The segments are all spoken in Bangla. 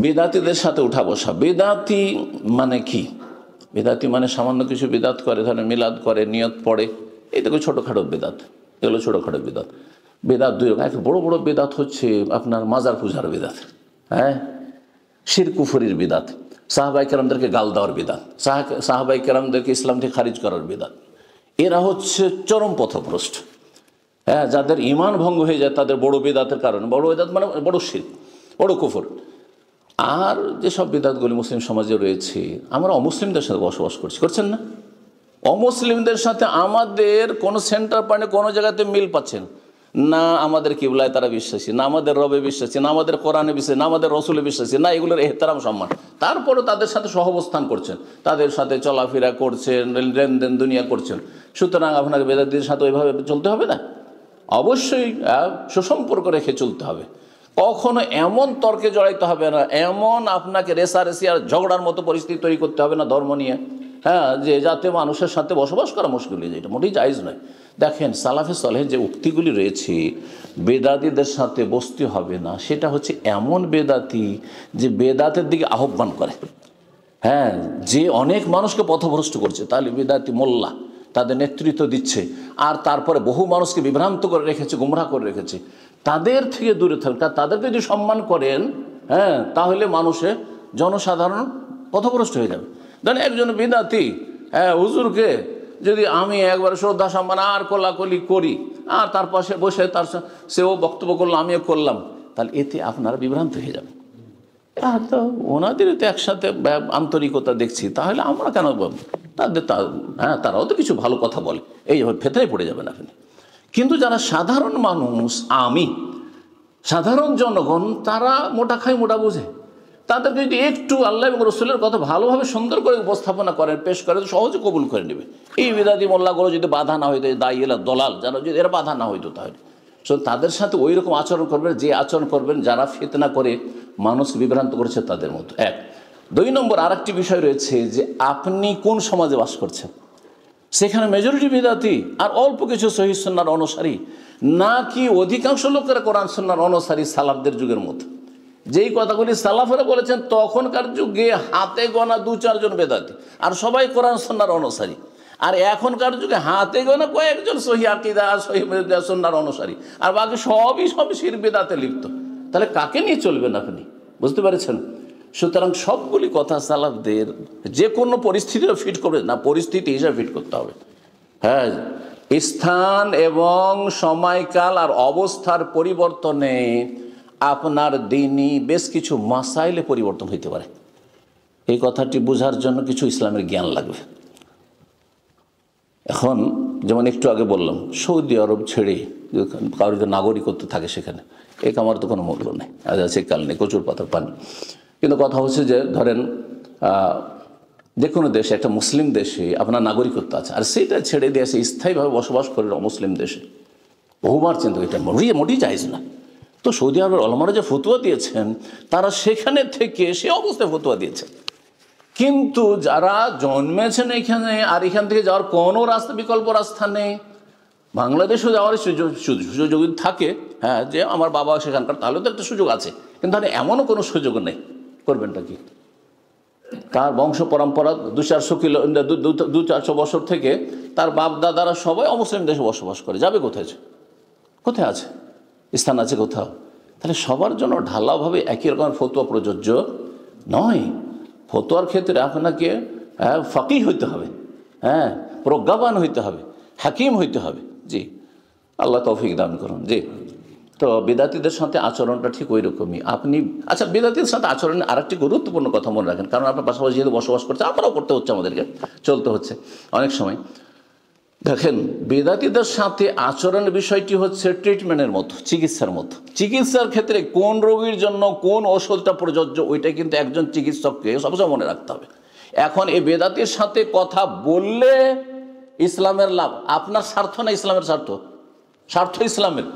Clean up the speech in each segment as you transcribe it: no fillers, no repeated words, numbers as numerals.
বেদাতিদের সাথে উঠা বসা। বেদাতি মানে কি? বেদাতি মানে সামান্য কিছু বেদাত করে, ধরেন মিলাদ করে, নিয়ত পড়ে, এই তো ছোটোখাটো বেদাত, এগুলো ছোটোখাটো বেদাত। বেদাত দুই রকম, এক বড় বড় বেদাত হচ্ছে আপনার মাজার পূজার বেদাত, হ্যাঁ, শিরক কুফরির বিদাত, সাহাবাই কেরামদেরকে গাল দেওয়ার বিদাত, সাহাবাই কেরামদেরকে ইসলাম থেকে খারিজ করার বিদাত। এরা হচ্ছে চরম পথভ্রষ্ট, হ্যাঁ, যাদের ঈমান ভঙ্গ হয়ে যায় তাদের বড় বিদাতের কারণে। বড় বিদাত মানে বড় শিরক, বড় কুফর। আর যেসব বিদাতগুলি মুসলিম সমাজে রয়েছে, আমরা অমুসলিমদের সাথে বসবাস করছি, করছেন না? অমুসলিমদের সাথে আমাদের কোনো সেন্টার পয়েন্টে কোনো জায়গাতে মিল পাচ্ছেন না। আমাদের কিবলায় তারা বিশ্বাসী না, আমাদের রবে বিশ্বাসী না, আমাদের কোরআনে বিশ্বাসী না, আমাদের রসুলে বিশ্বাসী না, এগুলোর এহতারাম সম্মান। তারপরেও তাদের সাথে সহাবস্থান করছেন, তাদের সাথে চলাফেরা করছেন, লেনদেন দুনিয়া করছেন। সুতরাং আপনাকে বেদাতিদের সাথে ওইভাবে চলতে হবে না, অবশ্যই সুসম্পর্ক রেখে চলতে হবে। কখনো এমন তর্কে জড়াইতে হবে না, এমন আপনাকে রেসারেসি আর ঝগড়ার মতো পরিস্থিতি তৈরি করতে হবে না ধর্ম নিয়ে, হ্যাঁ, যে যাতে মানুষের সাথে বসবাস করা মুশকিল হয়ে যায়, এটা মোটেই জায়েজ নয়। দেখেন, সালাফে সালেহের যে উক্তিগুলি রয়েছে, বেদাতিদের সাথে বসতে হবে না, সেটা হচ্ছে এমন বেদাতি যে বেদাতের দিকে আহ্বান করে, হ্যাঁ, যে অনেক মানুষকে পথভ্রষ্ট করছে, তাহলে বেদাতি মোল্লা তাদের নেতৃত্ব দিচ্ছে, আর তারপরে বহু মানুষকে বিভ্রান্ত করে রেখেছে, গুমরাহ করে রেখেছে। তাদের থেকে দূরে থাকা, তাদেরকে যদি সম্মান করেন, হ্যাঁ, তাহলে মানুষের জনসাধারণ পথভ্রষ্ট হয়ে যাবে। ধরেন একজন বিদাতি, হ্যাঁ, হুজুরকে যদি আমি একবার শ্রদ্ধা সম্মান আর কোলাকুলি করি, আর তার পাশে বসে তার সেও বক্তব্য করলো, আমিও করলাম, তাহলে এতে আপনারা বিভ্রান্ত হয়ে যাবেন। তো ওনাদের তো একসাথে আন্তরিকতা দেখছি, তাহলে আমরা কেন তাদের, হ্যাঁ, তারাও তো কিছু ভালো কথা বলে, এই ফেতরায় পড়ে যাবেন আপনি। কিন্তু যারা সাধারণ মানুষ, আমি সাধারণ জনগণ, তারা মোটা খায় মোটা বোঝে, তাদেরকে যদি একটু আল্লাহ এবং রসুলের কথা ভালোভাবে সুন্দর করে উপস্থাপনা করেন, পেশ করেন, সহজে কবুল করে নেবে। এই বিদাতি মোল্লাগুলো যদি বাধা না হইতো, দায়ীলা দলাল যারা যদি এরা বাধা না হইতো, তাহলে তাদের সাথে ওই রকম আচরণ করবেন, যে আচরণ করবেন যারা ফিতনা করে মানুষকে বিভ্রান্ত করেছে তাদের মতো। এক। দুই নম্বর আরেকটি বিষয় রয়েছে যে আপনি কোন সমাজে বাস করছেন, সেখানে মেজরিটি বিদাতি আর অল্প কিছু সহিহ সুন্নাহর অনুসারী, নাকি অধিকাংশ লোকেরা কোরআন সুন্নাহর অনুসারী সালাফদের যুগের মতো। যেই কথাগুলি সালাফেরা বলেছেন তখনকার যুগে হাতে গোনা 2-4 জন বেদাতি, আর সবাই কোরআন সুন্নাহর অনুসারী। আর এখনকার যুগে হাতে গোনা কয়েকজন সহিহ আকীদা, সহিহ সুন্নাহর অনুসারী, আর বাকি সবই শিরক বিদআতে লিপ্ত। তাহলে কাকে নিয়ে চলবেন আপনি? বুঝতে পেরেছেন? সুতরাং সবগুলি কথা সালাফদের যে কোনো পরিস্থিতিও ফিট করবে না, পরিস্থিতি হিসাবে ফিট করতে হবে। হ্যাঁ, স্থান এবং সময়কাল আর অবস্থার পরিবর্তনে আপনার দিনই বেশ কিছু মাসাইলে পরিবর্তন হইতে পারে। এই কথাটি বোঝার জন্য কিছু ইসলামের জ্ঞান লাগবে। এখন যেমন একটু আগে বললাম, সৌদি আরব ছেড়ে কারোর যদি নাগরিকত্ব থাকে সেখানে, এক আমার তো কোনো মূল্য নেই, আজ আছে কাল নেই, প্রচুর পাথর পানি। কিন্তু কথা হচ্ছে যে ধরেন যে কোনো দেশে, একটা মুসলিম দেশে আপনার নাগরিকত্ব আছে, আর সেইটা ছেড়ে দিয়ে এসে স্থায়ীভাবে বসবাস করে মুসলিম দেশে, বহুবার চিন্তা, এটা মোটেই জায়েজ না। তো সৌদি আরবের ওলামারা যে ফতোয়া দিয়েছেন, তারা সেখানে থেকে সে অবস্থায় ফতোয়া দিয়েছেন। কিন্তু যারা জন্মেছেন এখানে, আর এখান থেকে যাওয়ার কোনো রাস্তা, বিকল্প রাস্তা নেই, বাংলাদেশও যাওয়ার সুযোগ থাকে, হ্যাঁ, যে আমার বাবা সেখানকার, তাহলে তো একটা সুযোগ আছে। কিন্তু তাহলে এমনও কোনো সুযোগ নেই, করবেনটা কি? তার বংশ পরম্পরা 200-400 বছর থেকে তার বাপ দাদারা সবাই অমুসলিম দেশে বসবাস করে, যাবে কোথায়? কোথায় আছে স্থান আছে কোথাও? তাহলে সবার জন্য ঢালাওভাবে একই রকমের ফতোয়া প্রযোজ্য নয়। ফতোয়ার ক্ষেত্রে আপনাকে ফাকিহ হইতে হবে, হ্যাঁ, প্রজ্ঞাবান হইতে হবে, হাকিম হইতে হবে। জি, আল্লাহ তৌফিক দান করুন। জি, তো বিদাতিদের সাথে আচরণটা ঠিক ওই রকমই। আপনি আচ্ছা, বিদাতিদের সাথে আচরণের আরেকটি গুরুত্বপূর্ণ কথা মনে রাখেন, কারণ আপনার পাশাপাশি যেহেতু বসবাস করছে, আমরাও করতে হচ্ছে, আমাদেরকে চলতে হচ্ছে অনেক সময়। দেখেন, বেদাতিদের সাথে আচরণের বিষয়টি হচ্ছে ট্রিটমেন্টের মতো, চিকিৎসার মতো। চিকিৎসার ক্ষেত্রে কোন রোগীর জন্য কোন ওষুধটা প্রযোজ্য, ওইটা কিন্তু একজন চিকিৎসককে সবসময় মনে রাখতে হবে। এখন এই বেদাতির সাথে কথা বললে ইসলামের লাভ, আপনার স্বার্থ না ইসলামের স্বার্থ? স্বার্থ ইসলামের,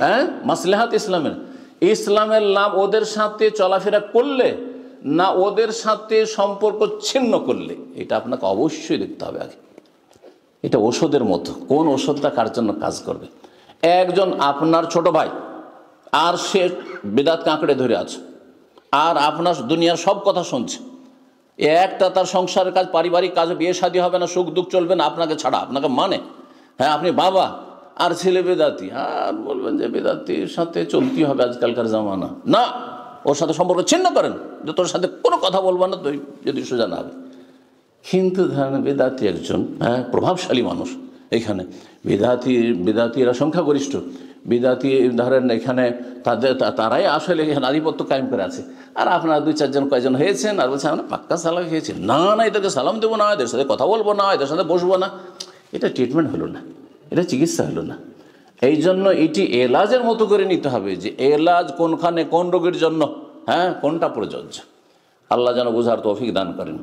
হ্যাঁ, মাসলাহাত ইসলামের। ইসলামের লাভ ওদের সাথে চলাফেরা করলে না ওদের সাথে সম্পর্ক ছিন্ন করলে, এটা আপনাকে অবশ্যই দেখতে হবে আগে। এটা ওষুধের মতো, কোন ওষুধটা কার জন্য কাজ করবে। একজন আপনার ছোট ভাই, আর সে বেদাতকে আঁকড়ে ধরে আছে, আর আপনার দুনিয়ার সব কথা শুনছে, একটা তার সংসারের কাজ, পারিবারিক কাজ, বিয়ে শাদী হবে না, সুখ দুঃখ চলবে না আপনাকে ছাড়া, আপনাকে মানে, হ্যাঁ আপনি বাবা আর ছেলে বেদাতি, আর বলবেন যে বেদাতির সাথে চলতে হবে আজকালকার জামানা, না ওর সাথে সম্পর্ক ছিন্ন করেন, যে তোর সাথে কোনো কথা বলবো না তুই যদি সোজা না হবে। কিন্তু ধরেন বেদাতি একজন প্রভাবশালী মানুষ, এখানে বেদাতিরা সংখ্যাগরিষ্ঠ, বেদাতি ধরেন এখানে তারাই আসলে এখানে আধিপত্য কায়েম করে আছে, আর আপনারা দুই চারজন কয়জন হয়েছেন আর বলছেন আমরা পাক্কা সালাম হয়েছি, না এদেরকে সালাম দেবো না, এদের সাথে কথা বলবো না, এদের সাথে বসবো না, এটা ট্রিটমেন্ট হলো না, এটা চিকিৎসা হলো না। এই জন্য এটি এলাজের মতো করে নিতে হবে, যে এলাজ কোনখানে কোন রোগের জন্য কোনটা প্রযোজ্য। আল্লাহ যেন বোঝার তৌফিক দান করেন।